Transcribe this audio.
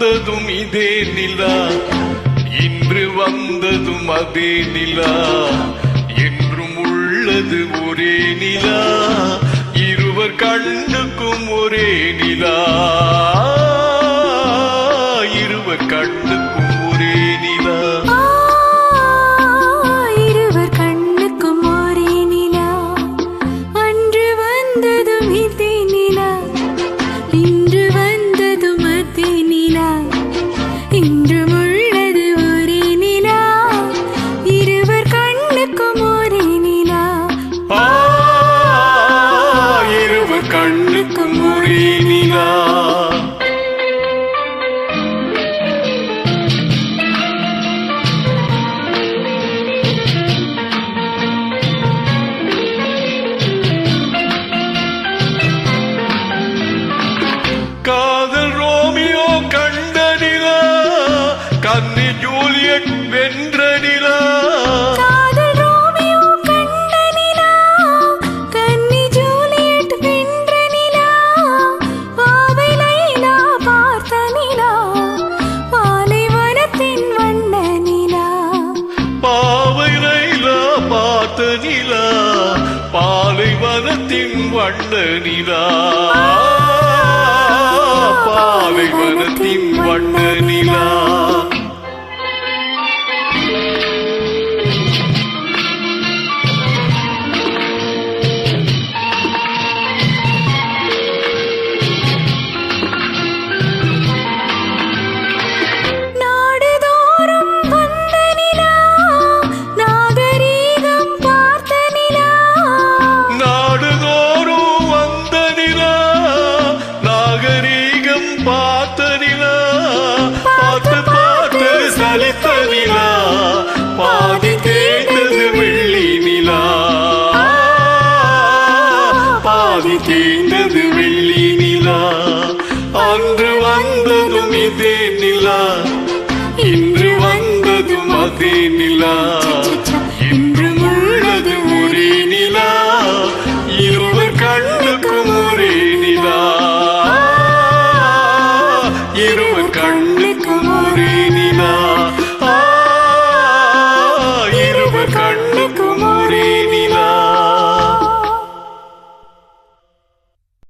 வந்ததும் இதே நிலா, இன்று வந்ததும் அதே நிலா, என்றும் உள்ளது ஒரே நிலா, இருவர் கண்ணுக்கும் ஒரே நிலா, இருவர் கண்ணுக்கும் ஒரே நிலா. கண்ணுக்கும் ஒரே நிலா. காதல் ரோமியோ கண்ட நிலா, கன்னி ஜூலியட் வென்ற நிலா. நிலா பாலைவனத்தின் வண்ண நிலா, பாலைவனத்தின் வண்ண நிலா. பாதி தேய்ந்தது வெள்ளி நிலா, பாதி தேய்ந்தது வெள்ளி நிலா. அன்று வந்ததும் இதே நிலா, இன்று வந்ததும் அதே நிலா, இன்றும் உள்ளது ஒரே நிலா, இருவர் கண்ணுக்கு